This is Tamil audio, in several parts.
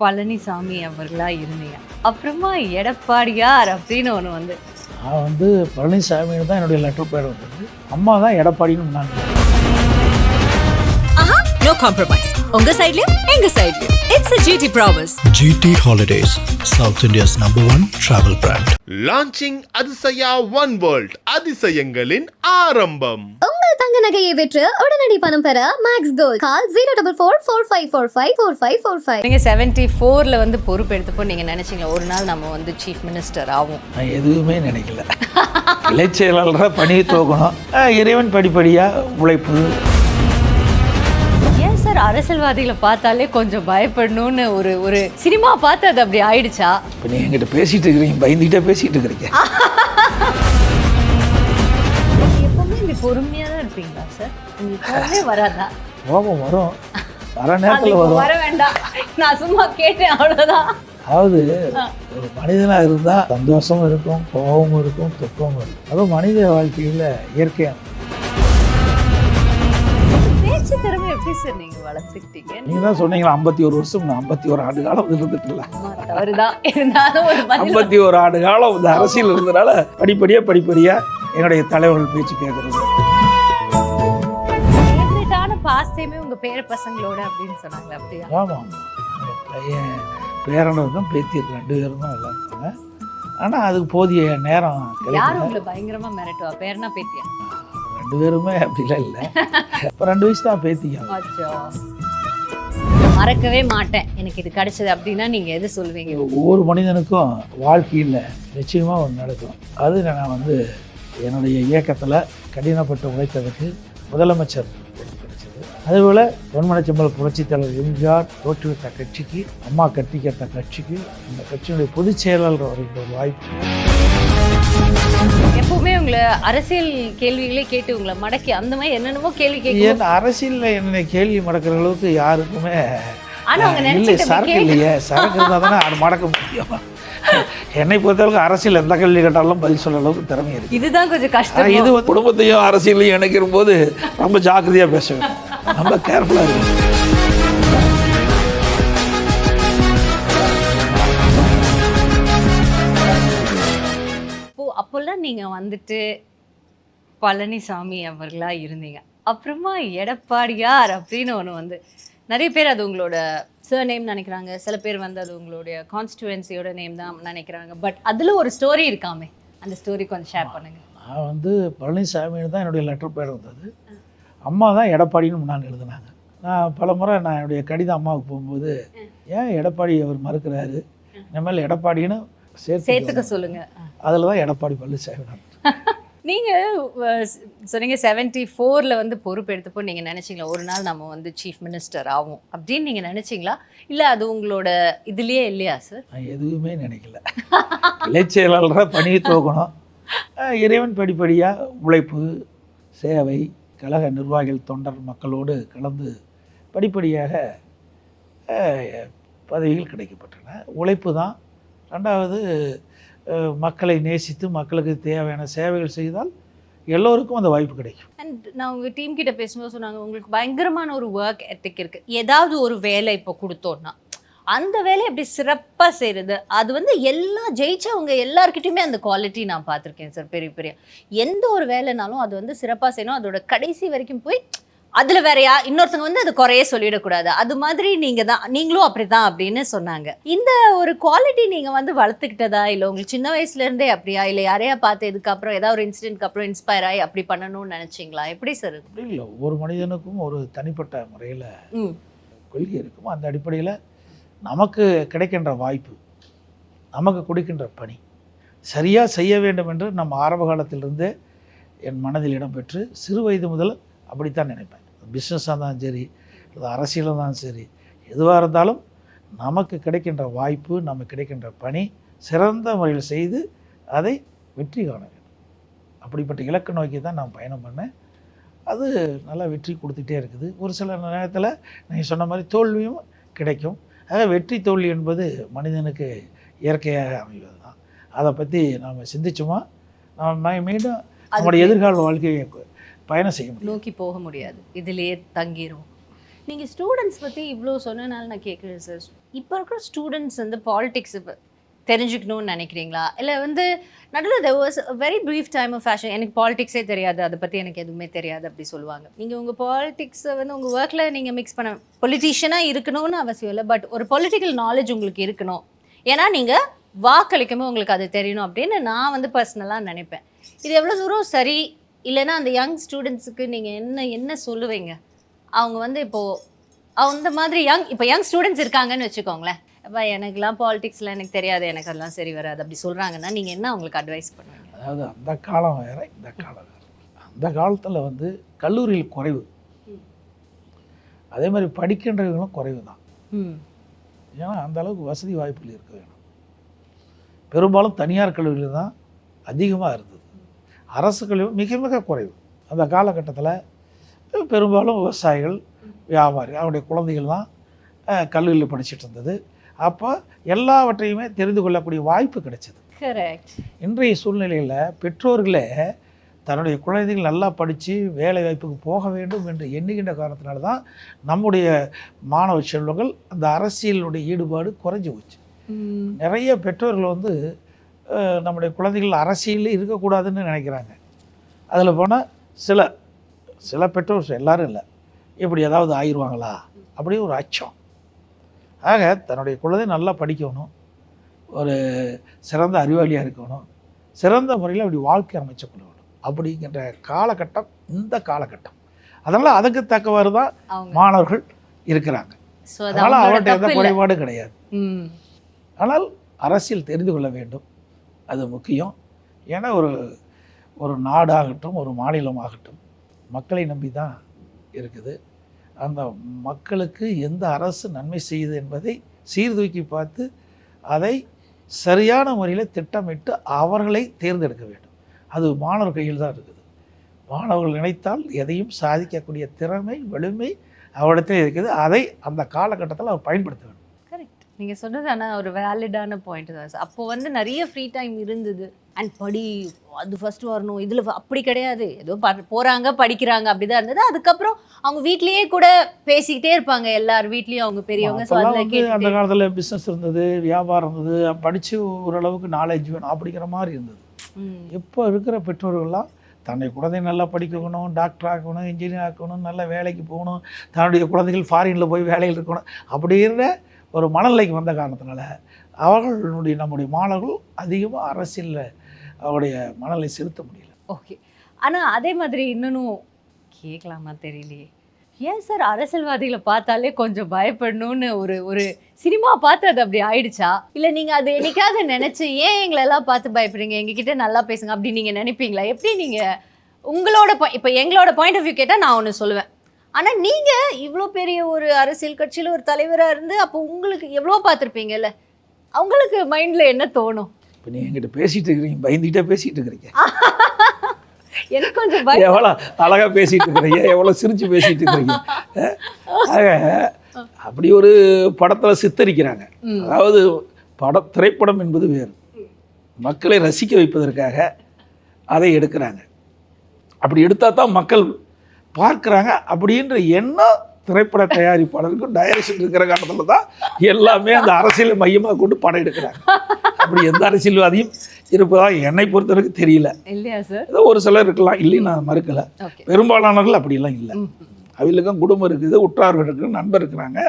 பழனிசாமி அவர்களா இருந்தீங்க. அப்புறமா எடப்பாடியார் அப்படின்னு ஒண்ணு வந்து நான் வந்து பழனிசாமின்னு தான் என்னுடைய லெட்டர் பேர் வந்தது. அம்மா தான் எடப்பாடின்னு முன்னாடி. No compromise. உங்க சைடுலயும் எங்க சைடுலயும். It's a GT promise. GT Holidays, South India's #1 travel brand. Launching Athisaya One World, அதிசயங்களின் ஆரம்பம். உங்கள் தங்க நகையை விற்று உடனடி பணம் பெற மேக்ஸ் கோல்ட். கால் 04445454545. நீங்க 74ல வந்து பொறுப்பு எடுத்தப்போ நீங்க நினைச்சீங்களா ஒரு நாள் நம்ம வந்து சீஃப் மினிஸ்டர் ஆகும்? நான் எதுவுமே நினைக்கல. இளைச் செயலாளராக பணியை தோக்கணும். இறைவன் படிப்படியாக உழைப்பு. ஏன் சார் அரசியல்வாதிகளை பார்த்தாலே கொஞ்சம் பயப்படணும்னு ஒரு சினிமா பார்த்து அது அப்படி ஆயிடுச்சா? இப்போ நீங்கள் என்கிட்ட பேசிகிட்டு இருக்கிறீங்க, பயந்துக்கிட்டே பேசிகிட்டு இருக்கிறீங்க. எப்பவுமே இப்படி பொறுமையாக தான் இருப்பீங்களா சார்? உங்களுக்கு கோவமே வராதா? கோபம் வரும், வர நேரத்தில் வரும். வர வேண்டாம், நான் சும்மா கேட்டேன் அவ்வளோதான். அதாவது ஒரு மனிதனாக இருந்தால் சந்தோஷமும் இருக்கும், கோபமும் இருக்கும், துக்கமும் இருக்கும். அதுவும் மனித வாழ்க்கையில் இயற்கையாக. பேச்சு திறமை எப்படி சார் நீங்க வளர்த்துக்கிட்டீங்க? நீங்கள் தான் சொன்னீங்களா 51 வருஷம், 51 ஆண்டு காலம் இருந்துட்டுல. தவறுதான், இருந்தாலும் ஒரு 51 ஆண்டு காலம் இந்த அரசியல் இருந்தனால படிப்படியாக என்னுடைய தலைவர்கள் பேச்சு கேட்கறது. ஃபேவரட்டான பாஸ்ட் டைமே உங்க பேர பசங்களோட அப்படின்னு சொன்னாங்களே, அப்படியா? ஆமாம், பையன் பேரன் இருக்கும், பேத்தி இருக்கு, 2 பேரும் தான் எல்லாம் இருக்காங்க. ஆனால் அதுக்கு போதிய நேரம் யார் கிடையாது. உங்களை பயங்கரமா மிரட்டுவா? பேரனா பேத்தியா? 2 பேருமே அப்படிலாம் இல்லை. இப்போ 2 வயசு தான் பேத்திங்க. அச்சோ, மறக்கவே மாட்டேன் எனக்கு இது கிடைச்சது அப்படின்னா நீங்க எது சொல்லுவீங்க? ஒவ்வொரு மனிதனுக்கும் வாழ்க்கையில் நிச்சயமாக ஒன்று நடக்கும். அது நான் வந்து என்னுடைய இயக்கத்தில் கடினப்பட்டு உழைத்ததுக்கு முதலமைச்சர் கிடைச்சது. அதேபோல் பொன்மனச்செம்மல் புரட்சித் தலைவர் எம்ஜிஆர் தோற்றுவித்த கட்சிக்கு, அம்மா கட்டி கேட்ட கட்சிக்கு, இந்த கட்சியினுடைய பொதுச் செயலாளர் வருகின்ற ஒரு வாய்ப்பு. எப்பவுமே உங்களை அரசியல் கேள்விகளே கேட்டு உங்களை மடக்கி அந்த மாதிரி என்னென்னமோ கேள்வி கேட்க. ஏன் அரசியலில் என்னை கேள்வி மடக்கிற அளவுக்கு யாருக்குமே ஆனா அவங்க இல்லை, நினைச்சிட்டு சரக்கு இல்லையே. சரக்கு இருந்தால் தானே அது மடக்க முடியும். என்னை பொறுத்தளவுக்கு அரசியல் எந்த கேள்வி கேட்டாலும் பதில் சொல்கிற அளவுக்கு திறமை இருக்குது. இதுதான் கொஞ்சம் கஷ்டம். இது வந்து குடும்பத்தையும் அரசியலையும் இணைக்கிற போது ரொம்ப ஜாக்கிரதையாக பேச வேண்டும், ரொம்ப கேர்ஃபுல்லாக இருக்கும். அப்போல்லாம் நீங்க வந்துட்டு பழனிசாமி அவர்களா இருந்தீங்க. அப்புறமா எடப்பாடியார் அப்படின்னு ஒன்று வந்து நிறைய பேர் அது உங்களோட சர்நேம் நினைக்கிறாங்க, சில பேர் வந்து அது உங்களுடைய கான்ஸ்டிடுவன்சியோட நேம் தான் நினைக்கிறாங்க. பட் அதில் ஒரு ஸ்டோரி இருக்காமே, அந்த ஸ்டோரி கொஞ்சம் ஷேர் பண்ணுங்க. நான் வந்து பழனிசாமின்னு தான் என்னுடைய லெட்டர் பேர் வந்தது. அம்மா தான் எடப்பாடின்னு முன்னாடி எழுதினாங்க. நான் பல முறை நான் என்னுடைய கடிதம் அம்மாவுக்கு போகும்போது, ஏன் எடப்பாடி அவர் மறுக்கிறாரு, இனிமேல் எடப்பாடின்னு சேர்த்துக்க சொல்லுங்க. அதில் தான் எடப்பாடி பழனிசாமி. நீங்கள் சொன்னீங்க 74ல் வந்து பொறுப்பு எடுத்தப்போ நீங்கள் நினச்சிங்களா ஒரு நாள் நம்ம வந்து சீஃப் மினிஸ்டர் ஆகும் அப்படின்னு நீங்கள் நினச்சிங்களா? இல்லை அது உங்களோட இதுலேயே இல்லையா சார்? நான் எதுவுமே நினைக்கல. இளைச் செயலாளராக பணியை தோக்கணும். இறைவன் படிப்படியாக உழைப்பு, சேவை, கழக நிர்வாகிகள், தொண்டர் மக்களோடு கலந்து படிப்படியாக பதவிகள் கிடைக்கப்பட்டன. உழைப்பு தான். 2வது மக்களை நேசித்து மக்களுக்கு தேவையான சேவைகள் செய்தால் எல்லோருக்கும் அந்த வாய்ப்பு கிடைக்கும். அண்ட் நான் உங்கள் டீம் கிட்ட பேசும்போது சொன்னாங்க உங்களுக்கு பயங்கரமான ஒரு ஒர்க் எத்திக் இருக்குது. ஏதாவது ஒரு வேலை இப்போ கொடுத்தோன்னா அந்த வேலையை எப்படி சிறப்பாக செய்கிறது, அது வந்து எல்லாம் ஜெயிச்சவங்க எல்லாருக்கிட்டையுமே அந்த குவாலிட்டி நான் பார்த்துருக்கேன் சார். பெரிய எந்த ஒரு வேலைனாலும் அது வந்து சிறப்பாக செய்யணும், அதோட கடைசி வரைக்கும் போய் அதில் வேறையா இன்னொருத்தங்க வந்து அது குறைய சொல்லிடக்கூடாது. அது மாதிரி நீங்களும் அப்படி தான் அப்படின்னு சொன்னாங்க. இந்த ஒரு குவாலிட்டி நீங்கள் வந்து வளர்த்துக்கிட்டதா, இல்லை உங்களுக்கு சின்ன வயசுலேருந்தே அப்படியா, இல்லை யாரையா பார்த்து இதுக்கப்புறம் ஏதாவது ஒரு இன்சிடென்ட்க்கு அப்புறம் இன்ஸ்பயர் ஆகி அப்படி பண்ணணும்னு நினச்சிங்களா? எப்படி சார்? அப்படி இல்லை, ஒவ்வொரு மனிதனுக்கும் ஒரு தனிப்பட்ட முறையில் கொள்கை இருக்கும். அந்த அடிப்படையில் நமக்கு கிடைக்கின்ற வாய்ப்பு, நமக்கு கொடுக்கின்ற பணி சரியாக செய்ய வேண்டும் என்று நம்ம ஆரம்ப காலத்திலிருந்தே என் மனதில் இடம்பெற்று சிறு வயது முதல் அப்படித்தான் நினைப்பேன். பிஸ்னஸாக இருந்தாலும் சரி, அது அரசியலாக இருந்தாலும் சரி, எதுவாக இருந்தாலும் நமக்கு கிடைக்கின்ற வாய்ப்பு, நமக்கு கிடைக்கின்ற பணி சிறந்த முறையில் செய்து அதை வெற்றி காண வேண்டும். அப்படிப்பட்ட இலக்கு நோக்கி தான் நான் பயணம் பண்ணேன். அது நல்லா வெற்றி கொடுத்துட்டே இருக்குது. ஒரு சில நேரத்தில் நீங்கள் சொன்ன மாதிரி தோல்வியும் கிடைக்கும். ஆக வெற்றி தோல்வி என்பது மனிதனுக்கு இயற்கையாக அமைவது தான். அதை பற்றி நாம் சிந்திச்சோமா நம்ம மீண்டும் நம்முடைய எதிர்கால வாழ்க்கையை பயணம் செய்ய முடியும், நோக்கி போக முடியாது, இதிலேயே தங்கிடும். நீங்கள் ஸ்டூடெண்ட்ஸ் பற்றி இவ்வளோ சொன்னனால நான் கேட்குறேன் சார். இப்போ இருக்கிற ஸ்டூடெண்ட்ஸ் வந்து பாலிடிக்ஸ் தெரிஞ்சுக்கணும்னு நினைக்கிறீங்களா? இல்லை வந்து நடுவில் there was a very brief time of fashion, எனக்கு பாலிடிக்ஸே தெரியாது, அதை பற்றி எனக்கு எதுவுமே தெரியாது அப்படி சொல்லுவாங்க. நீங்கள் உங்கள் பாலிடிக்ஸை வந்து உங்கள் ஒர்க்கில் நீங்கள் மிக்ஸ் பண்ண பொலிட்டீஷியனாக இருக்கணும்னு அவசியம் இல்லை, பட் ஒரு பொலிட்டிக்கல் நாலேஜ் உங்களுக்கு இருக்கணும். ஏன்னா நீங்கள் வாக்களிக்கும்போது உங்களுக்கு அது தெரியணும் அப்படின்னு நான் வந்து பர்சனலாக நினைப்பேன். இது எவ்வளோ தூரம் சரி? இல்லைன்னா அந்த யங் ஸ்டூடெண்ட்ஸுக்கு நீங்கள் என்ன சொல்லுவீங்க? அவங்க வந்து இப்போது அந்த மாதிரி இப்போ யங் ஸ்டூடெண்ட்ஸ் இருக்காங்கன்னு வச்சுக்கோங்களேன், அப்போ எனக்குலாம் பாலிடிக்ஸில் எனக்கு தெரியாது, எனக்கு அதெல்லாம் சரி வராது அப்படி சொல்கிறாங்கன்னா நீங்கள் என்ன அவங்களுக்கு அட்வைஸ் பண்ணுவீங்க? அதாவது அந்த காலம் வேறு, இந்த காலம் வேறு. அந்த காலத்தில் வந்து கல்லூரியில் குறைவு, அதே மாதிரி படிக்கின்றவங்களும் குறைவு தான். ஏன்னா அந்த அளவுக்கு வசதி வாய்ப்புகள் இருக்க வேணும். பெரும்பாலும் தனியார் கல்லூரியில் தான் அதிகமாக இருந்தது, அரசு கல்லூரி மிக மிக குறைவு. அந்த காலகட்டத்தில் பெரும்பாலும் விவசாயிகள், வியாபாரி, அவருடைய குழந்தைகள் தான் கல்லூரியில் படிச்சுட்டு இருந்தது. அப்போ எல்லாவற்றையுமே தெரிந்து கொள்ளக்கூடிய வாய்ப்பு கிடைச்சது. கரெக்ட். இன்றைய சூழ்நிலையில் பெற்றோர்களே தன்னுடைய குழந்தைகள் நல்லா படித்து வேலை வாய்ப்புக்கு போக வேண்டும் என்று எண்ணுகின்ற காரணத்தினால தான் நம்முடைய மாணவ செல்வங்கள் அந்த அரசியலுடைய ஈடுபாடு குறைஞ்சி போச்சு. நிறைய பெற்றோர்கள் வந்து நம்முடைய குழந்தைகள் அரசியலில் இருக்கக்கூடாதுன்னு நினைக்கிறாங்க. அதில் போனால் சில பெற்றோர், எல்லாரும் இல்லை, இப்படி ஏதாவது ஆயிடுவாங்களா அப்படி ஒரு அச்சம். ஆக தன்னுடைய குழந்தை நல்லா படிக்கணும், ஒரு சிறந்த அறிவாளியாக இருக்கணும், சிறந்த முறையில் அப்படி வாழ்க்கை அமைச்சு கொள்ளணும் அப்படிங்கிற காலகட்டம் இந்த காலகட்டம். அதனால் அதுக்கு தக்கவாறு தான் மாணவர்கள் இருக்கிறாங்க. அதனால் அவர்கிட்ட எந்த குறைபாடும் கிடையாது. ஆனால் அரசியல் தெரிந்து கொள்ள வேண்டும், அது முக்கியம். ஏன்னா ஒரு நாடாகட்டும் ஒரு மாநிலமாகட்டும் மக்களை நம்பி தான் இருக்குது. அந்த மக்களுக்கு எந்த அரசு நன்மை செய்யுது என்பதை சீர்தூக்கி பார்த்து அதை சரியான முறையில் திட்டமிட்டு அவர்களை தேர்ந்தெடுக்க வேண்டும். அது மாணவர் கையில் தான் இருக்குது. மாணவர்கள் நினைத்தால் எதையும் சாதிக்கக்கூடிய திறமை, வலிமை அவரிடத்தில் இருக்குது. அதை அந்த காலகட்டத்தில் அவர் பயன்படுத்த வேண்டும். கரெக்ட். நீங்கள் சொன்னது ஆனால் ஒரு வேலிடான பாயிண்ட் தான் சார். அப்போது வந்து நிறைய ஃப்ரீ டைம் இருந்தது. அண்ட் அது ஃபஸ்ட்டு வரணும், இதில் அப்படி கிடையாது, ஏதோ போகிறாங்க படிக்கிறாங்க அப்படி தான் இருந்தது. அதுக்கப்புறம் அவங்க வீட்லேயே கூட பேசிக்கிட்டே இருப்பாங்க, எல்லார் வீட்லேயும் அவங்க பெரியவங்க. ஸோ அதில் அந்த காலத்தில் பிஸ்னஸ் இருந்தது, வியாபாரம் இருந்தது, படித்து ஓரளவுக்கு நாலேஜ் வேணும் அப்படிங்கிற மாதிரி இருந்தது. இப்போ இருக்கிற பெற்றோர்கள்லாம் தன்னுடைய குழந்தை நல்லா படிக்கணும், டாக்டர் ஆகணும், இன்ஜினியர் ஆகணும், நல்ல வேலைக்கு போகணும், தன்னுடைய குழந்தைகள் ஃபாரினில் போய் வேலையில் இருக்கணும் அப்படிங்கிற ஒரு மனநிலைக்கு வந்த காரணத்தினால நம்முடைய மாணவர்கள் அதிகமாக அரசியலில் அவருடைய மனநிலை செலுத்த முடியல. ஓகே. ஆனால் அதே மாதிரி இன்னொன்னும் கேட்கலாமா தெரியலையே, ஏன் சார் அரசியல்வாதிகளை பார்த்தாலே கொஞ்சம் பயப்படணும்னு ஒரு சினிமா பார்த்து அது அப்படி ஆயிடுச்சா? இல்லை நீங்கள் அது என்னைக்காவது நினச்சி ஏன் எங்களெல்லாம் பார்த்து பயப்படுறீங்க, எங்ககிட்ட நல்லா பேசுங்க அப்படி நீங்கள் நினைப்பீங்களா? எப்படி நீங்கள் உங்களோட இப்போ எங்களோட பாயிண்ட் ஆஃப் வியூ கேட்டால் நான் ஒன்று சொல்லுவேன். ஆனால் நீங்கள் இவ்வளோ பெரிய ஒரு அரசியல் கட்சியில் ஒரு தலைவராக இருந்து அப்போ உங்களுக்கு எவ்வளோ பார்த்துருப்பீங்கல்ல, அவங்களுக்கு மைண்டில் என்ன தோணும்? இப்போ நீங்கள் என்கிட்ட பேசிகிட்டு இருக்கிறீங்க, பயந்துகிட்டே பேசிகிட்டு இருக்கிறீங்க. எனக்கு கொஞ்சம் எவ்வளோ அழகாக பேசிகிட்டு இருக்கிறீங்க, எவ்வளோ சிரித்து பேசிகிட்டு இருக்கிறீங்க. ஆக அப்படி ஒரு படத்தில் சித்தரிக்கிறாங்க. அதாவது திரைப்படம் என்பது வேறு, மக்களை ரசிக்க வைப்பதற்காக அதை எடுக்கிறாங்க. அப்படி எடுத்தால் தான் மக்கள் பார்க்குறாங்க அப்படின்ற எண்ணம் திரைப்பட தயாரிப்பாளருக்கும் டைரக்ஷன் இருக்கிற காரணத்தில் தான் எல்லாமே அந்த அரசியலை மையமாக கொண்டு படம் எடுக்கிறாங்க. அப்படி எந்த அரசியல்வாதியும் இருப்பதா என்னை பொறுத்தவரைக்கும் தெரியல. இல்லையா சார்? ஏதோ ஒரு சிலர் இருக்கலாம், இல்லைன்னு நான் மறுக்கலை. பெரும்பாலானவர்கள் அப்படிலாம் இல்லை. அவங்களுக்கும் குடும்பம் இருக்குது, உற்றார்கள் இருக்குது, நண்பர் இருக்கிறாங்க,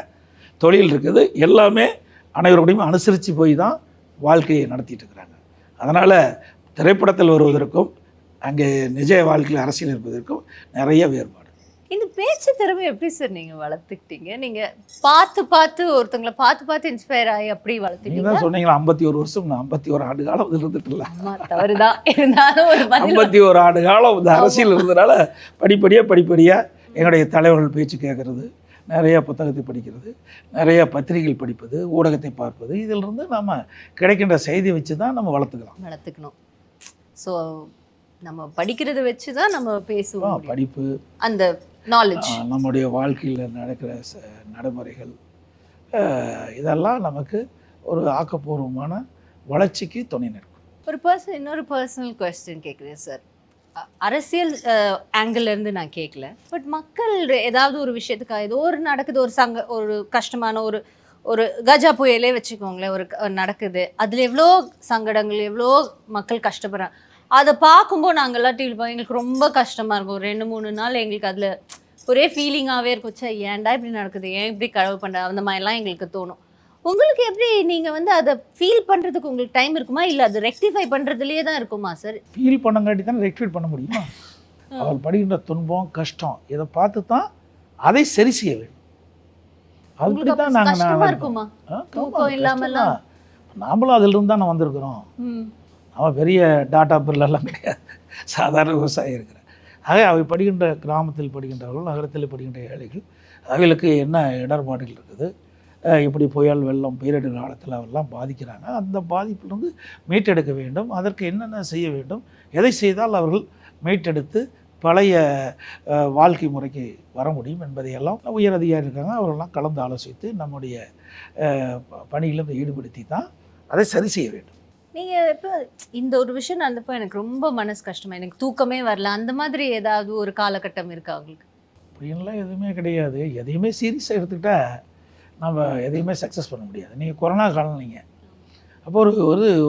தொழில் இருக்குது, எல்லாமே அனைவரோடையும் அனுசரித்து போய் தான் வாழ்க்கையை நடத்திட்டு இருக்கிறாங்க. அதனால் திரைப்படத்தில் வருவதற்கும் அங்கே நிஜ வாழ்க்கையில் அரசியல் இருப்பதற்கும் நிறைய வேறுபாடு. இந்த பேச்சு திறமை எப்படி சார் நீங்கள் வளர்த்துக்கிட்டீங்க? நீங்கள் பார்த்து ஒருத்தங்களை பார்த்து இன்ஸ்பயர் ஆகி அப்படி வளர்த்துட்டீங்க. நீங்கள் தான் சொன்னீங்களா 51 வருஷம், நான் 51 ஆண்டு காலம் அதில் இருந்துட்டுல. தவறுதான் இருந்தாலும் ஒரு 51 ஆண்டு காலம் இந்த அரசியல் இருந்ததுனால படிப்படியாக என்னுடைய தலைவர்கள் பேச்சு கேட்குறது, நிறைய புத்தகத்தை படிக்கிறது, நிறைய பத்திரிகைகள் படிப்பது, ஊடகத்தை பார்ப்பது, இதிலிருந்து நம்ம கிடைக்கின்ற செய்தியை வச்சு தான் நம்ம வளர்த்துக்கணும். ஸோ நம்ம படிக்கிறத வச்சு தான் நம்ம பேசுவோம். படிப்பு, அந்த நாலேஜ், நம்முடைய வாழ்க்கையில் நடக்கிற நடைமுறைகள், இதெல்லாம் நமக்கு ஒரு ஆக்கப்பூர்வமான வளர்ச்சிக்கு துணை நிற்கும். இன்னொரு பர்சனல் கொஸ்டின் கேட்குறேன் சார். அரசியல் ஆங்கிள் இருந்து நான் கேட்கல, பட் மக்கள் ஏதாவது ஒரு விஷயத்துக்காக ஏதோ ஒரு நடக்குது, ஒரு கஷ்டமான ஒரு கஜா புயலே வச்சுக்கோங்களேன், நடக்குது, அதில் எவ்வளோ சங்கடங்கள், எவ்வளோ மக்கள் கஷ்டப்படுறாங்க. அதை பார்க்கும்போது நாங்கள்லாம் டிவியில் பார்க்க எங்களுக்கு ரொம்ப கஷ்டமாக இருக்கும். 2-3 நாள் எங்களுக்கு அதில் ஒரே ஃபீலிங்காகவே இருக்கும். சே, ஏன்டா இப்படி நடக்குது, ஏன் இப்படி கடவுள் பண்ணுற, அந்த மாதிரிலாம் எங்களுக்கு தோணும். உங்களுக்கு எப்படி நீங்கள் அதை ஃபீல் பண்ணுறதுக்கு உங்களுக்கு டைம் இருக்குமா, இல்லை அது ரெக்டிஃபை பண்ணுறதுலேயே தான் இருக்குமா சார்? ஃபீல் பண்ணங்காட்டி தானே ரெக்டிஃபை பண்ண முடியுமா? அவள் படுகின்ற துன்பம் கஷ்டம் இதை பார்த்து தான் அதை சரி செய்ய வேண்டும். அப்படி தான் நாங்கள் இருக்குமா தூக்கம் இல்லாமலாம்? நாமளும் அதிலிருந்து தான் வந்திருக்கிறோம். நம்ம பெரிய டாட்டா பில்லெல்லாம் கிடையாது, சாதாரண விவசாயி இருக்கிறேன். ஆக அவை படுகின்ற கிராமத்தில் படுகின்றவர்கள், நகரத்தில் படுகின்ற ஏழைகள், அவர்களுக்கு என்ன இடர்பாடுகள் இருக்குது, இப்படி புயல் வெள்ளம் பேரிடர் காலத்தில் அவெல்லாம் பாதிக்கிறாங்க, அந்த பாதிப்பிலிருந்து மீட்டெடுக்க வேண்டும். அதற்கு என்னென்ன செய்ய வேண்டும், எதை செய்தால் அவர்கள் மீட்டெடுத்து பழைய வாழ்க்கை முறைக்கு வர முடியும் என்பதையெல்லாம் உயர் அதிகாரி இருக்காங்க, அவர்களெல்லாம் கலந்து ஆலோசித்து நம்முடைய பணியிலிருந்து ஈடுபடுத்தி தான் அதை சரி செய்ய வேண்டும். நீங்கள் இப்போ இந்த ஒரு விஷயம் நடந்தப்போ எனக்கு ரொம்ப மனசு கஷ்டமாக, எனக்கு தூக்கமே வரல, அந்த மாதிரி ஏதாவது ஒரு காலகட்டம் இருக்கா உங்களுக்கு? அப்படின்லாம் எதுவுமே கிடையாது. எதையுமே சீரியஸாக எடுத்துக்கிட்டா நம்ம எதையுமே சக்ஸஸ் பண்ண முடியாது. நீங்கள் கொரோனா காலம், நீங்கள் அப்போ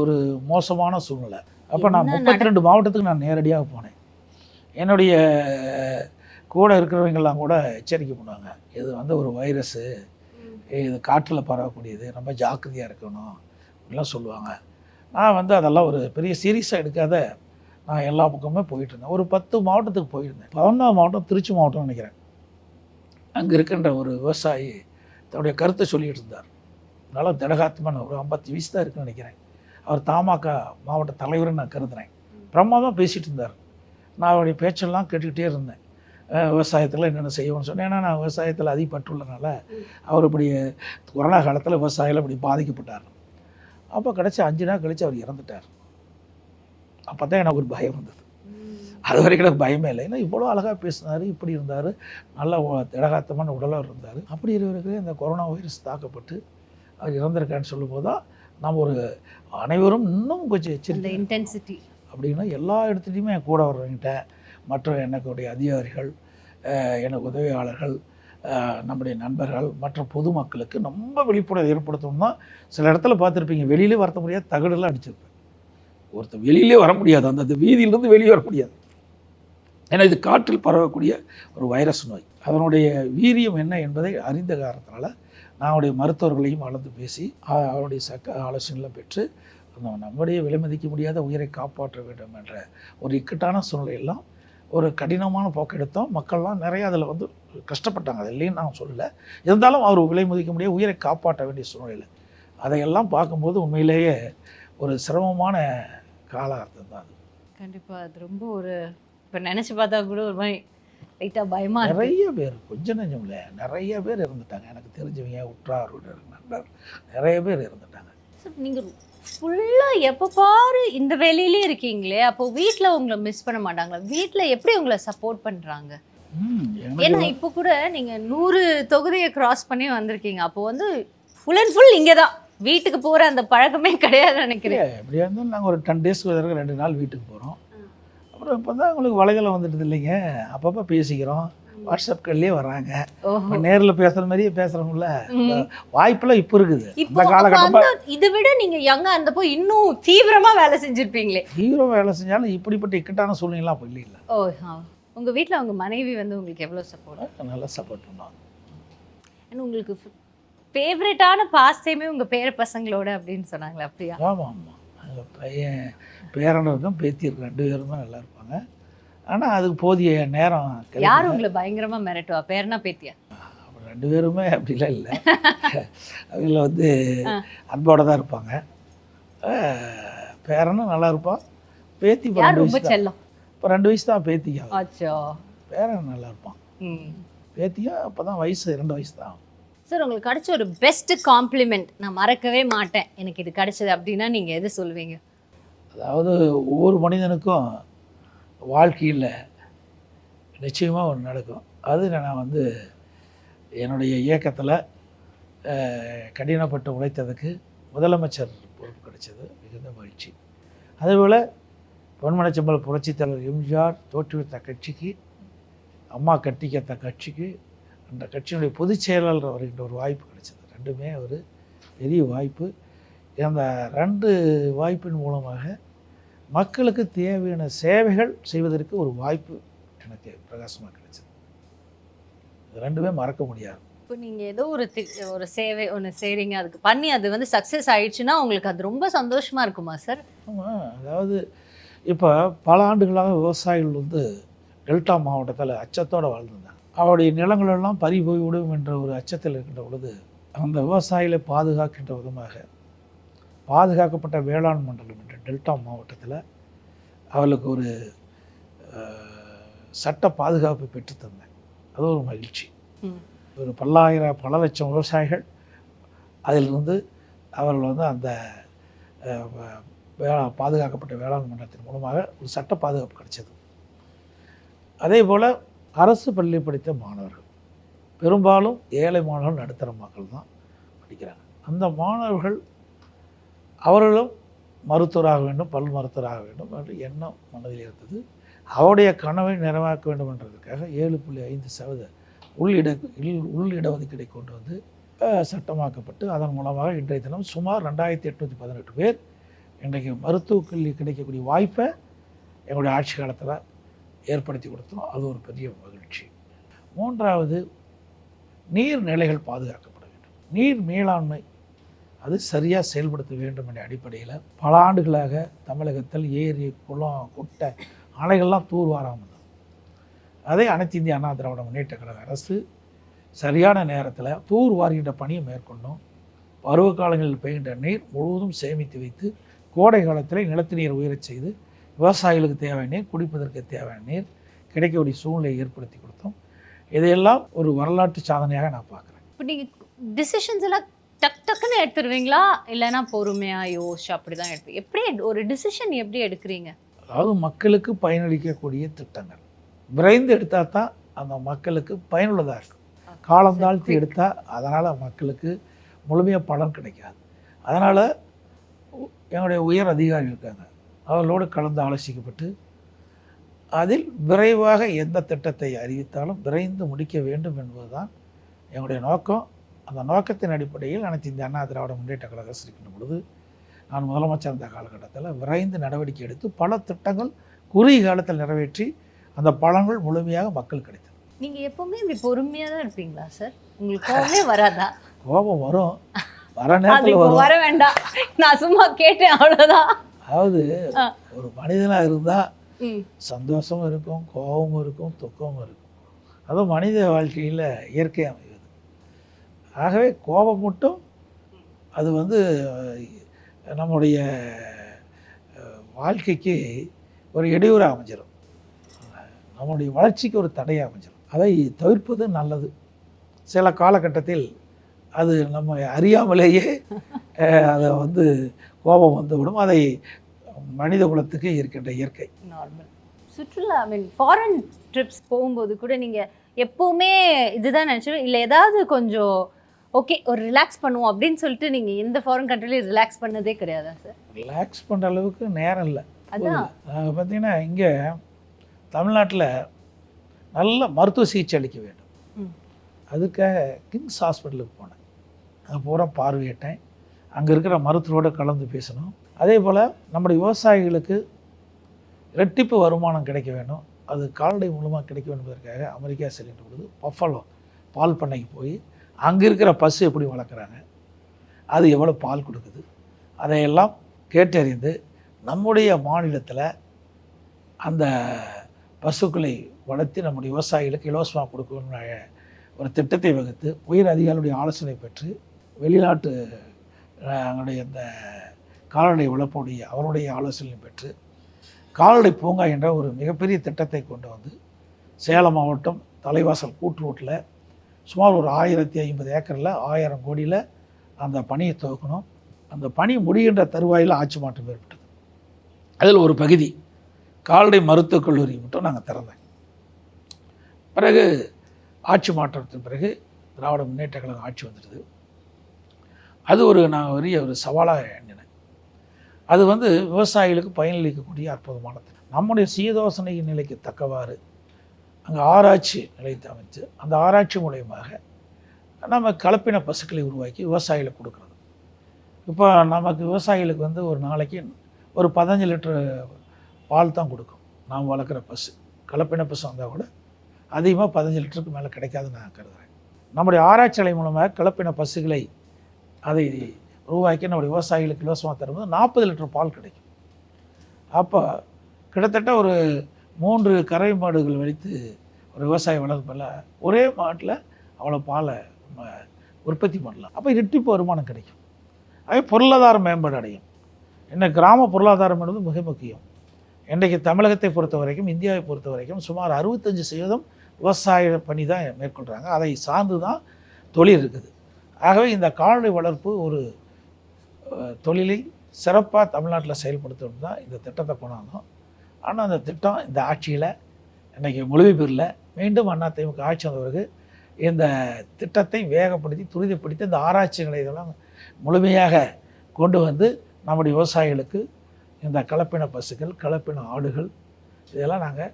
ஒரு மோசமான சூழ்நிலை. அப்போ நான் 32 மாவட்டத்துக்கு நான் நேரடியாக போனேன். என்னுடைய கூட இருக்கிறவங்கெல்லாம் கூட எச்சரிக்கை பண்ணுவாங்க, இது ஒரு வைரஸு, இது காற்றில் பரவக்கூடியது, ரொம்ப ஜாக்கிரதையாக இருக்கணும் அப்படிலாம் சொல்லுவாங்க. நான் அதெல்லாம் ஒரு பெரிய சீரியஸாக எடுக்காத நான் எல்லா பக்கமுமே போயிட்டு இருந்தேன். ஒரு 10 மாவட்டத்துக்கு போயிருந்தேன். 11ஆம் மாவட்டம் திருச்சி மாவட்டம்னு நினைக்கிறேன். அங்கே இருக்கின்ற ஒரு விவசாயி தன்னுடைய கருத்தை சொல்லிகிட்டு இருந்தார். நல்லா திடகாத்தமான ஒரு 50 வயசு தான் இருக்குன்னு நினைக்கிறேன். அவர் தமாக மாவட்ட தலைவர்னு நான் கருதுகிறேன். பிரமாதமாக பேசிகிட்டு இருந்தார். நான் அவருடைய பேச்செல்லாம் கேட்டுக்கிட்டே இருந்தேன். விவசாயத்தில் என்னென்ன செய்வோம்னு சொன்னேன். ஏன்னா நான் விவசாயத்தில் அதிகப்பட்டுள்ளனால அவர் இப்படி கொரோனா காலத்தில் விவசாயிகள் இப்படி பாதிக்கப்பட்டார். அப்போ கடைசி 5 நாள் கழித்து அவர் இறந்துட்டார். அப்போ தான் எனக்கு ஒரு பயம் வந்தது. அது வரைக்கும் எனக்கு பயமே இல்லை. ஏன்னா இவ்வளோ அழகாக பேசினார், இப்படி இருந்தார், நல்ல திடகாத்தமான உடலாக இருந்தார். அப்படி இருக்கிற இந்த கொரோனா வைரஸ் தாக்கப்பட்டு அவர் இறந்திருக்கான்னு சொல்லும்போது தான் நம்ம அனைவரும் இன்னும் கொஞ்சம் எச்சரிக்கை இன்டென்சிட்டி அப்படின்னா எல்லா இடத்துலையுமே என் கூட வர்றவங்கிட்ட, மற்ற எனக்குடைய அதிகாரிகள், எனக்கு உதவியாளர்கள், நம்முடைய நண்பர்கள், மற்ற பொதுமக்களுக்கு ரொம்ப விழிப்புணர்வு ஏற்படுத்தணும்னா, சில இடத்துல பார்த்துருப்பீங்க, வெளியிலே வர முடியாது, தகடெல்லாம் அடிச்சிருப்பேன். ஒருத்தர் வெளியிலே வர முடியாது, அந்த வீதியிலிருந்து வெளியே வர முடியாது. ஏன்னா இது காற்றில் பரவக்கூடிய ஒரு வைரஸ் நோய். அதனுடைய வீரியம் என்ன என்பதை அறிந்த காரணத்தினால நான் அவருடைய மருத்துவர்களையும் அளந்து பேசி அவருடைய ஆலோசனைலாம் பெற்று நம்முடைய விலைமதிக்க முடியாத உயிரை காப்பாற்ற வேண்டும் என்ற ஒரு இக்கட்டான சூழ்நிலையெல்லாம் ஒரு கடினமான போக்கெடுத்தோம். மக்கள்லாம் நிறைய அதில் கஷ்டப்பட்டாங்க, அது இல்லைன்னு நான் சொல்லலை. இருந்தாலும் அவர் விலை மதிக்க முடியாத உயிரை காப்பாற்ற வேண்டிய சூழ்நிலை. அதையெல்லாம் பார்க்கும்போது உண்மையிலேயே ஒரு சிரமமான காலகட்டம் தான் அது. கண்டிப்பாக அது ரொம்ப இப்போ நினச்சி பார்த்தா கூட ஒரு மாதிரி லைட்டாக பயமாக. நிறைய பேர், கொஞ்சம் நெஞ்சம் இல்லை, நிறைய பேர் இறந்துட்டாங்க. எனக்கு தெரிஞ்சவங்க, உற்றார் நண்பர் நிறைய பேர் இறந்துட்டாங்க. சார், நீங்கள் ஃபுல்லாக எப்போ பாரு இந்த வேலையிலே இருக்கீங்களே, அப்போது வீட்டில் உங்களை மிஸ் பண்ண மாட்டாங்களா? வீட்டில் எப்படி உங்களை சப்போர்ட் பண்ணுறாங்க? ஏன்னா இப்போ கூட நீங்கள் 100 தொகுதியை கிராஸ் பண்ணி வந்திருக்கீங்க. அப்போது ஃபுல் அண்ட் ஃபுல் இங்கே தான், வீட்டுக்கு போகிற அந்த பழக்கமே கிடையாது நினைக்கிறேன். எப்படியா இருந்தாலும் நாங்கள் ஒரு 10 டேஸ்க்கு 2 நாள் வீட்டுக்கு போகிறோம். அப்புறம் இப்போ தான் உங்களுக்கு வலைதளம் வந்துடுது இல்லைங்க, அப்பப்போ பேசிக்கிறோம். வாட்ஸ்அப் கால்லேயே வராங்க, நேரில் பேசுகிற மாதிரியே பேசுகிறோம்ல, வாய்ப்பெல்லாம் இப்போ இருக்குது. இந்த காலகட்டம் இதை விட நீங்கள் யங்காக இருந்தப்போ இன்னும் தீவிரமாக வேலை செஞ்சுருப்பீங்களே. தீவிரமாக வேலை செஞ்சாலும் இப்படிப்பட்ட இக்கட்டான சூழ்நிலாம் அப்போ இல்லை. உங்கள் வீட்டில் உங்கள் மனைவி உங்களுக்கு எவ்வளோ சப்போர்ட்? நல்லா சப்போர்ட் பண்ணுவாங்க. ஏன்னா உங்களுக்கு ஃபேவரட்டான பாஸ்டைமே உங்கள் பேர பசங்களோட அப்படின்னு சொன்னாங்களே, அப்படியா? ஆமாம் ஆமாம், எங்கள் பையன் பேரன் இருக்கும், பேத்தி இருக்கும், 2 பேரும் தான் நல்லா இருப்பாங்க. ஆனால் அதுக்கு போதிய நேரம். யார் உங்களை பயங்கரமாக மிரட்டுவா, பேரனா பேத்தியா? 2 பேருமே அப்படிலாம் இல்லை, அவங்கள அன்போடு தான் இருப்பாங்க. பேரனும் நல்லா இருப்பான், பேத்தி ரொம்ப செல்லம். இப்போ 2 வயசு தான் பேத்திக்கு. ஆச்சோ. பேரன் நல்லா இருப்பான், பேத்தியும் அப்போ தான் வயசு 2 வயசு தான். சார், உங்களுக்கு கிடைச்ச ஒரு பெஸ்ட் காம்ப்ளிமெண்ட், நான் மறக்கவே மாட்டேன் எனக்கு இது கிடைச்சது அப்படின்னா நீங்கள் எது சொல்லுவீங்க? அதாவது ஒவ்வொரு மனிதனுக்கும் வாழ்க்கையில் நிச்சயமாக ஒன்று நடக்கும். அது நான் என்னுடைய இயக்கத்தில் கடினப்பட்டு உழைத்ததுக்கு முதலமைச்சர் பொறுப்பு கிடைச்சது மிகுந்த மகிழ்ச்சி. அதேபோல் பொன்மனச்செம்மல் புரட்சித் தலைவர் எம்ஜிஆர் தோற்றுவித்த கட்சிக்கு, அம்மா கட்டிக்கத்த கட்சிக்கு, அந்த கட்சியினுடைய பொதுச் செயலாளர் வருகின்ற ஒரு வாய்ப்பு கிடைச்சது. ரெண்டுமே ஒரு பெரிய வாய்ப்பு. அந்த 2 வாய்ப்பின் மூலமாக மக்களுக்கு தேவையான சேவைகள் செய்வதற்கு ஒரு வாய்ப்பு எனக்கு பிரகாசமாக கிடைச்சது. இது 2மே மறக்க முடியாது. இப்போ நீங்கள் ஏதோ ஒரு சேவை ஒன்று செய்கிறீங்க, அதுக்கு பண்ணி அது வந்து சக்ஸஸ் ஆயிடுச்சுன்னா உங்களுக்கு அது ரொம்ப சந்தோஷமாக இருக்குமா சார்? ஆமாம், அதாவது இப்போ பல ஆண்டுகளாக விவசாயிகள் வந்து டெல்டா மாவட்டத்தில் அச்சத்தோடு வாழ்ந்துருந்தாங்க. அவருடைய நிலங்களெல்லாம் பறி போய்விடும் என்ற ஒரு அச்சத்தில் இருக்கின்ற பொழுது அந்த விவசாயிகளை பாதுகாக்கின்ற விதமாக பாதுகாக்கப்பட்ட வேளாண் மண்டலம் என்ற டெல்டா மாவட்டத்தில் அவர்களுக்கு ஒரு சட்ட பாதுகாப்பு பெற்றுத்தந்தேன். அது ஒரு மகிழ்ச்சி. ஒரு பல லட்சம் விவசாயிகள் அதிலிருந்து அவர்கள் வந்து அந்த பாதுகாக்கப்பட்ட வேளாண் மண்டலத்தின் மூலமாக ஒரு சட்ட பாதுகாப்பு கிடைச்சது. அதே போல் அரசு பள்ளி படித்த மாணவர்கள், பெரும்பாலும் ஏழை மாணவர்கள், நடுத்தர மக்கள் தான் படிக்கிறாங்க. அந்த மாணவர்கள் அவர்களும் மருத்துவராக வேண்டும், பல் மருத்துவராக வேண்டும் என்று எண்ணம் மனதில் இருந்தது. அவருடைய கனவை நிறைவாக்க வேண்டும் என்றதுக்காக 7.5% உள் இடஒதுக்கீடை கொண்டு வந்து சட்டமாக்கப்பட்டு அதன் மூலமாக இன்றைய தினம் சுமார் 2818 பேர் இன்றைக்கு மருத்துவக் கல்வி கிடைக்கக்கூடிய வாய்ப்பை எங்களுடைய ஆட்சி காலத்தில் ஏற்படுத்தி கொடுத்தோம். அது ஒரு பெரிய மகிழ்ச்சி. 3வது, நீர்நிலைகள் பாதுகாக்கப்பட வேண்டும். நீர் மேலாண்மை அது சரியாக செயல்படுத்த வேண்டும் என்ற அடிப்படையில் பல ஆண்டுகளாக தமிழகத்தில் ஏரி, குளம், குட்டை, அணைகள்லாம் தூர்வாராமல் இருந்தது. அதை அனைத்து இந்திய அண்ணா திராவிட முன்னேற்ற கழக அரசு சரியான நேரத்தில் தூர்வாருகின்ற பணியை மேற்கொண்டோம். பருவ காலங்களில் பெய்கின்ற நீர் முழுவதும் சேமித்து வைத்து கோடை காலத்தில் நிலத்து நீர் உயரச் செய்து விவசாயிகளுக்கு தேவையான நீர், குடிப்பதற்கு தேவையான நீர் கிடைக்கக்கூடிய சூழ்நிலையை ஏற்படுத்தி கொடுத்தோம். இதையெல்லாம் ஒரு வரலாற்று சாதனையாக நான் பார்க்குறேன். இப்போ நீங்கள் டிசிஷன்ஸ் எல்லாம் டக்குன்னு எடுத்துருவீங்களா, இல்லைன்னா பொறுமையாக யோசிச்சு அப்படி தான் எடுப்பீங்க? எப்படி ஒரு டிசிஷன் எப்படி எடுக்கிறீங்க? அதாவது மக்களுக்கு பயனளிக்கக்கூடிய திட்டங்கள் விரைந்து எடுத்தால் தான் அந்த மக்களுக்கு பயனுள்ளதாக இருக்கும். காலம் தாழ்த்தி எடுத்தால் அதனால் மக்களுக்கு முழுமையாக பலன் கிடைக்காது. அதனால் என்னுடைய உயர் அதிகாரிகள் இருக்காங்க, அவர்களோடு கலந்து ஆலோசிக்கப்பட்டு அதில் விரைவாக எந்த திட்டத்தை அறிவித்தாலும் விரைந்து முடிக்க வேண்டும் என்பது தான் என்னுடைய நோக்கம். அந்த நோக்கத்தின் அடிப்படையில் அனைத்து இந்திய அண்ணா திராவிட முன்னேற்ற கழக அரசு இருக்கின்ற பொழுது நான் முதலமைச்சர் இருந்த காலகட்டத்தில் விரைந்து நடவடிக்கை எடுத்து பல திட்டங்கள் குறுகிய காலத்தில் நிறைவேற்றி அந்த பலன்கள் முழுமையாக மக்கள் கிடைத்தது. நீங்கள் எப்போவுமே இப்படி பொறுமையாக தான் இருப்பீங்களா சார்? உங்களுக்கு கோபமே வராதா? கோபம் வரும், வர நேரத்தில் வரும். வர வேண்டாம், நான் சும்மா கேட்டேன், அவ்வளோதான். அதாவது ஒரு மனிதனாக இருந்தால் சந்தோஷமும் இருக்கும், கோபமும் இருக்கும், துக்கமும் இருக்கும். அதுவும் மனித வாழ்க்கையில் இயற்கை அமைவது. ஆகவே கோபம் மட்டும் அது வந்து நம்முடைய வாழ்க்கைக்கு ஒரு இடையூறாக அமைஞ்சிடும், நம்முடைய வளர்ச்சிக்கு ஒரு தடையாக அமைஞ்சிடும். அதை தவிர்ப்பது நல்லது. சில காலகட்டத்தில் அது நம்ம அறியாமலேயே அதை வந்து கோபம் வந்துவிடும். அதை மனித குலத்துக்கு இருக்கின்ற இயற்கை. நார்மல் சுற்றுலா ஃபாரின் ட்ரிப்ஸ் போகும்போது கூட நீங்கள் எப்போவுமே இதுதான் நினச்சிடும், இல்லை ஏதாவது கொஞ்சம் ஓகே ஒரு ரிலாக்ஸ் பண்ணுவோம் அப்படின்னு சொல்லிட்டு நீங்கள் எந்த ஃபாரின் கண்ட்ரிலையும் ரிலாக்ஸ் பண்ணதே கிடையாதா சார்? ரிலாக்ஸ் பண்ணுற அளவுக்கு நேரம் இல்லை. அதான் பார்த்தீங்கன்னா இங்கே தமிழ்நாட்டில் நல்ல மருத்துவ சிகிச்சை அளிக்க வேண்டும். அதுக்காக கிங்ஸ் ஹாஸ்பிட்டலுக்கு போனேன். அங்கே பூரா பார்வையிட்டேன். அங்கே இருக்கிற மருத்துவரோடு கலந்து பேசணும். அதே போல் நம்முடைய விவசாயிகளுக்கு இரட்டிப்பு வருமானம் கிடைக்க வேண்டும், அது கால்நடை மூலமாக கிடைக்க வேண்டும் என்பதற்காக அமெரிக்கா செல்கின்ற பொழுது பஃபலோ பால் பண்ணைக்கு போய் அங்கே இருக்கிற பசு எப்படி வளர்க்குறாங்க, அது எவ்வளோ பால் கொடுக்குது, அதையெல்லாம் கேட்டறிந்து நம்முடைய மாநிலத்தில் அந்த பசுக்களை வளர்த்து நம்முடைய விவசாயிகளுக்கு இலவசமாக கொடுக்கணும்னு ஒரு திட்டத்தை வகுத்து உயர் அதிகாரிகளுடைய ஆலோசனை பெற்று வெளிநாட்டு அங்களுடைய இந்த கால்நடை வளர்ப்புடைய அவருடைய ஆலோசனை பெற்று கால்நடை பூங்கா என்ற ஒரு மிகப்பெரிய திட்டத்தை கொண்டு வந்து சேலம் மாவட்டம் தலைவாசல் கூட்டுரோட்டில் சுமார் ஒரு 1050 ஏக்கரில் 1000 கோடியில் அந்த பணியை துவக்கணும். அந்த பணி முடிகின்ற தருவாயில் ஆட்சி மாற்றம் ஏற்பட்டது. அதில் ஒரு பகுதி கால்நடை மருத்துவக் கல்லூரி மட்டும் நாங்கள் திறந்தேன். பிறகு ஆட்சி மாற்றத்தின் பிறகு திராவிட முன்னேற்ற கழகம் ஆட்சி வந்துடுது. அது நான் பெரிய ஒரு சவாலாக எண்ணினேன். அது வந்து விவசாயிகளுக்கு பயனளிக்கக்கூடிய அற்புதமான திட்டம். நம்முடைய சீதோசனை நிலைக்கு தக்கவாறு அங்கே ஆராய்ச்சி நிலையத்தை அமைத்து அந்த ஆராய்ச்சி மூலயமாக நம்ம கலப்பின பசுக்களை உருவாக்கி விவசாயிகளுக்கு கொடுக்குறது. இப்போ நமக்கு விவசாயிகளுக்கு வந்து ஒரு நாளைக்கு ஒரு 15 லிட்டர் பால் தான் கொடுக்கும். நாம் வளர்க்குற பசு கலப்பின பசு வந்தால் கூட அதிகமாக 15 லிட்டருக்கு மேலே கிடைக்காதுன்னு நான் கருதுகிறேன். நம்முடைய ஆராய்ச்சி நிலையம் மூலமாக கலப்பின பசுகளை அதை உருவாக்கி நம்முடைய விவசாயிகளுக்கு இலவசமாக தரும்போது 40 லிட்டர் பால் கிடைக்கும். அப்போ கிட்டத்தட்ட ஒரு 3 கறவை மாடுகள் வைத்து ஒரு விவசாயி வளர்ப்பதில் ஒரே மாட்டில் அவ்வளோ பாலை உற்பத்தி பண்ணலாம். அப்போ இரட்டிப்பு வருமானம் கிடைக்கும். அதே பொருளாதார மேம்பாடு அடையும். என்ன கிராம பொருளாதாரம் என்பது மிக முக்கியம். இன்றைக்கு தமிழகத்தை பொறுத்த வரைக்கும், இந்தியாவை பொறுத்த வரைக்கும் சுமார் 65% விவசாய பணி தான் மேற்கொள்கிறாங்க. அதை சார்ந்து தான் தொழில் இருக்குது. ஆகவே இந்த கால்நடை வளர்ப்பு ஒரு தொழிலை சிறப்பாக தமிழ்நாட்டில் செயல்படுத்தணும் தான் இந்த திட்டத்தை கொண்டாந்தோம். ஆனால் அந்த திட்டம் இந்த ஆட்சியில் இன்றைக்கி முழுமை பெறல. மீண்டும் அதிமுக ஆட்சி வந்த பிறகு இந்த திட்டத்தை வேகப்படுத்தி துரிதப்படுத்தி இந்த ஆராய்ச்சிகளை இதெல்லாம் முழுமையாக கொண்டு வந்து நம்முடைய விவசாயிகளுக்கு இந்த கலப்பின பசுக்கள், கலப்பின ஆடுகள் இதெல்லாம் நாங்கள்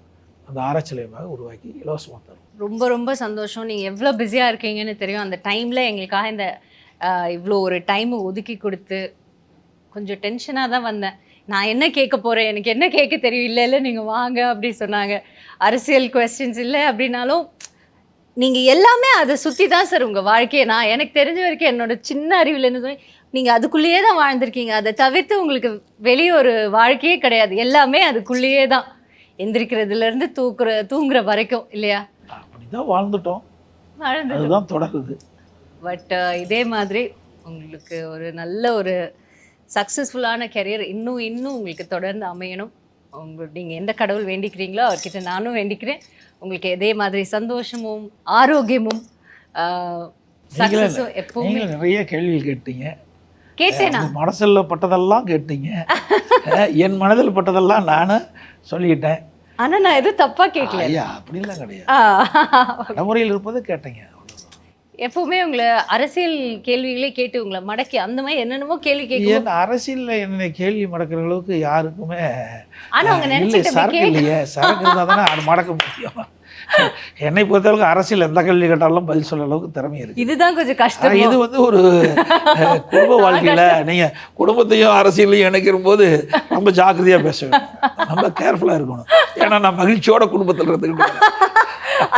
அந்த ஆராய்ச்சி நிலையமாக உருவாக்கி இலவசமாக தரோம். ரொம்ப ரொம்ப சந்தோஷம். நீங்கள் எவ்வளோ பிஸியாக இருக்கீங்கன்னு தெரியும். அந்த டைமில் எங்களுக்காக இந்த இவ்வளோ ஒரு டைமை ஒதுக்கி கொடுத்து கொஞ்சம் டென்ஷனாக தான் வந்தேன். நான் என்ன கேட்க போகிறேன், எனக்கு என்ன கேட்க தெரியும், இல்லை நீங்கள் வாங்க அப்படி சொன்னாங்க. அரசியல் கொஸ்டின்ஸ் இல்லை அப்படின்னாலும் நீங்கள் எல்லாமே அதை சுற்றி தான் சார் உங்கள் வாழ்க்கையை. நான் எனக்கு தெரிஞ்ச வரைக்கும் என்னோட சின்ன அறிவுலேருந்து சொல்லி நீங்கள் அதுக்குள்ளேயே தான் வாழ்ந்திருக்கீங்க. அதை தவிர்த்து உங்களுக்கு வெளியே ஒரு வாழ்க்கையே கிடையாது. எல்லாமே அதுக்குள்ளேயே தான், எந்திரிக்கிறதுலேருந்து தூங்குற வரைக்கும் இல்லையா? அப்படி தான் வாழ்ந்துட்டோம், அதுதான் தொடருது. பட் இதே மாதிரி உங்களுக்கு ஒரு நல்ல ஒரு சக்ஸஸ்ஃபுல்லான கெரியர் இன்னும் உங்களுக்கு தொடர்ந்து அமையணும். நீங்கள் எந்த கடவுள் வேண்டிக்கிறீங்களோ அவர்கிட்ட நானும் வேண்டிக்கிறேன். உங்களுக்கு இதே மாதிரி சந்தோஷமும் ஆரோக்கியமும் சக்ஸஸும் எப்பவுமே. நிறைய கேள்விகள் கேட்டீங்க. கேட்டேனா? மனசில் பட்டதெல்லாம் கேட்டீங்க. என் மனதில் பட்டதெல்லாம் நானும் சொல்லிக்கிட்டேன். ஆனா நான் எதுவும் தப்பா கேட்கல. ஐயா அப்படிலாம் கிடையாது. நடைமுறையில் இருப்பது கேட்டீங்க. எப்பவுமே உங்களை அரசியல் கேள்விகளே கேட்டு உங்களை மடக்கி அந்த மாதிரி என்னென்னமோ கேள்வி கேட்கும். அரசியலில் என்ன கேள்வி மடக்கிற அளவுக்கு யாருக்குமே ஆனா அவங்க நினைச்சிட்டு சரக்கு இல்லையே. சரக்கு இருந்தால் தானே அது மடக்க முடியும். என்னை பொறுத்தளவுக்கு அரசியல் எந்த கேள்வி கேட்டாலும் பதில் சொல்ற அளவுக்கு திறமை இருக்கு. இதுதான் கொஞ்சம் கஷ்டம். இது வந்து ஒரு குடும்ப வாழ்க்கையில நீங்க குடும்பத்தையும் அரசியலையும் இணைக்கிற போது ரொம்ப ஜாக்கிரதையா பேச வேண்டும், ரொம்ப கேர்ஃபுல்லா இருக்கணும். ஏன்னா நான் மகிழ்ச்சியோட குடும்பத்தில் இருந்துக்கிட்டு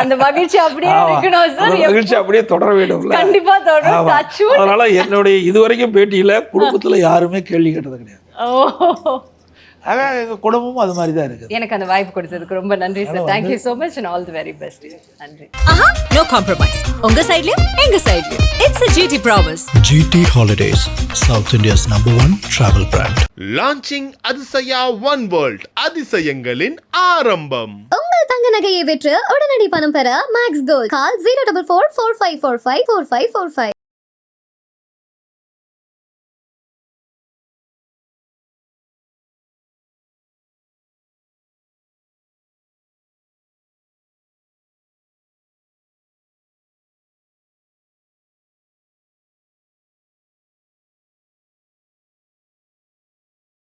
அந்த மகிழ்ச்சி அப்படியே இருக்கணும் சார். மகிழ்ச்சி அப்படியே தொடர வேண்டும். கண்டிப்பா தொடரும். அதனால என்னுடைய இதுவரைக்கும் பேட்டியில குடும்பத்துல யாருமே கேள்வி கேட்டது கிடையாது. அதான் எங்கள் குடும்பமும் அது மாதிரி தான் இருக்குது. எனக்கு அந்த வாய்ப்பு கொடுத்ததுக்கு ரொம்ப நன்றி sir. Thank you so much and all the very best. நன்றி. No compromise. உங்க சைடுலயும் எங்க சைடுலயும். It's a GT promise. GT Holidays, South India's #1 travel brand. Launching Athisaya One World, அதிசயங்களின் ஆரம்பம். உங்கள் தங்க நகையை விற்று உடனடி பணம் பெற மேக்ஸ் கோல்ட். கால் 04445454545.